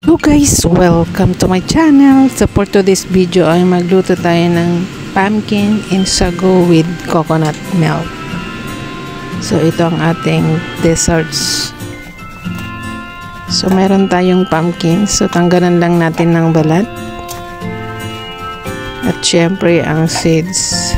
Hello guys, welcome to my channel. So for today's video ay magluto tayo ng pumpkin and sago with coconut milk. So ito ang ating desserts. So meron tayong pumpkin. So tanggalan lang natin ng balat. At syempre ang seeds.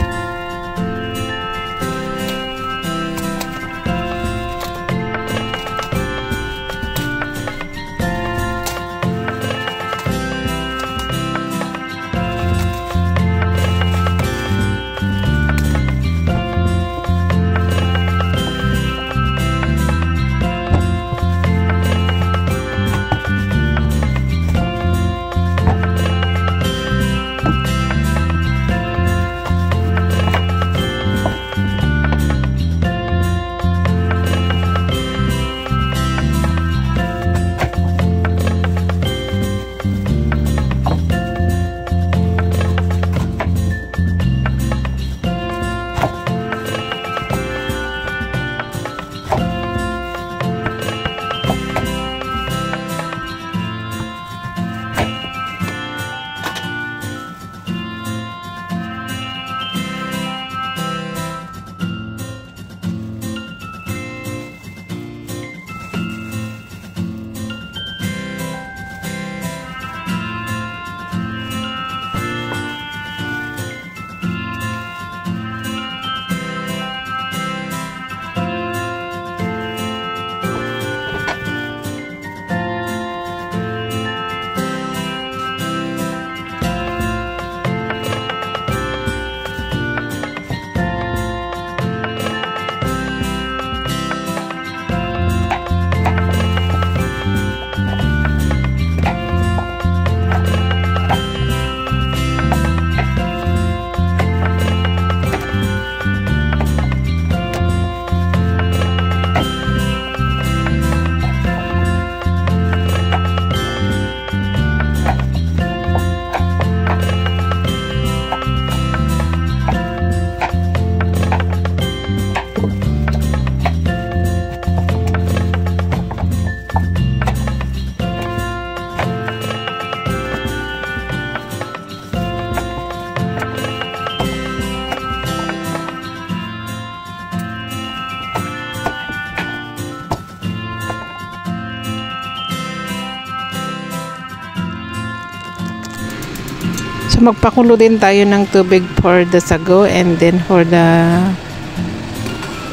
So magpakulo din tayo ng tubig for the sago and then for the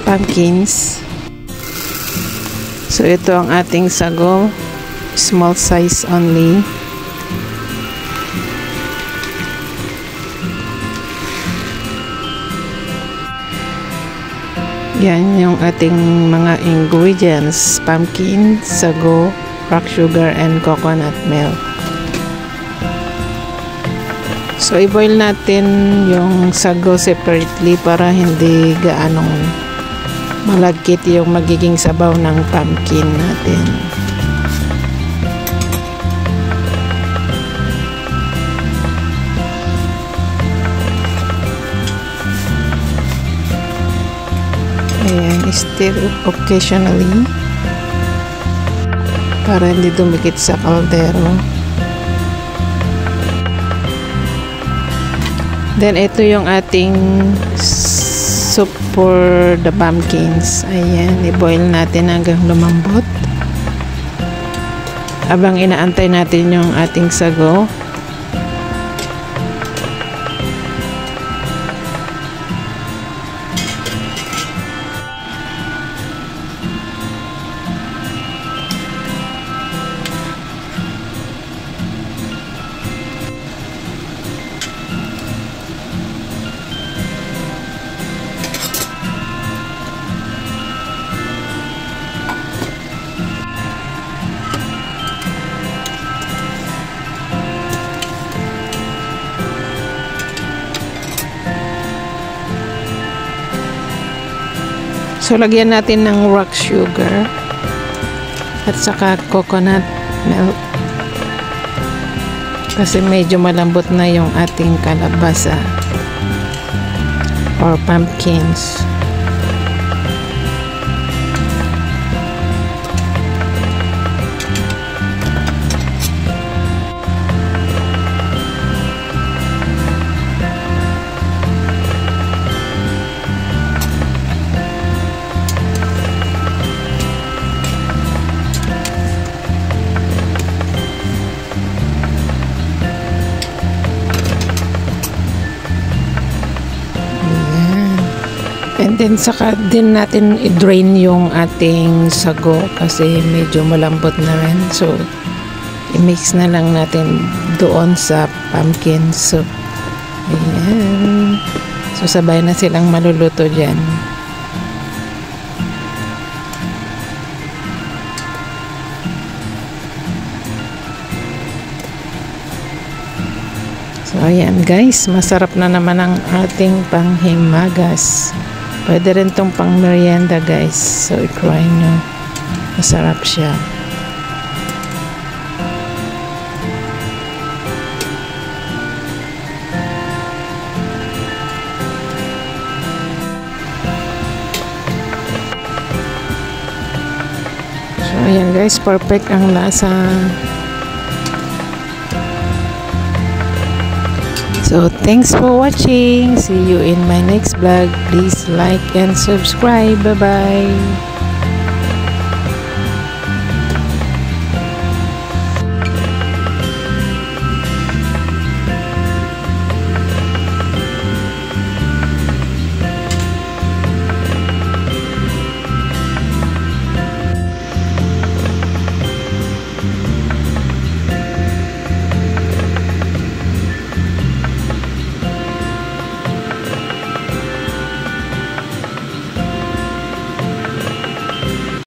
pumpkins. So ito ang ating sago, small size only. Yan yung ating mga ingredients: pumpkin, sago, rock sugar, and coconut milk. So, i-boil natin yung sago separately para hindi gaanong malagkit yung magiging sabaw ng pumpkin natin. Ayan, stir occasionally para hindi dumikit sa kaldero. Then, ito yung ating soup for the pumpkins. Ayan, i-boil natin hanggang lumambot. Habang inaantay natin yung ating sago. So, lagyan natin ng rock sugar at saka coconut milk kasi medyo malambot na yung ating kalabasa or pumpkins. Then saka din natin i-drain yung ating sago kasi medyo malambot na rin. So i-mix na lang natin doon sa pumpkin soup. Ayan. So sabay na silang maluluto dyan. So ayan guys, masarap na naman ang ating panghimagas. Pwede rin tong pang merienda guys. So i-try nyo. Masarap siya. So ayan guys, perfect ang lasa. So, thanks for watching. See you in my next vlog. Please like and subscribe. Bye-bye.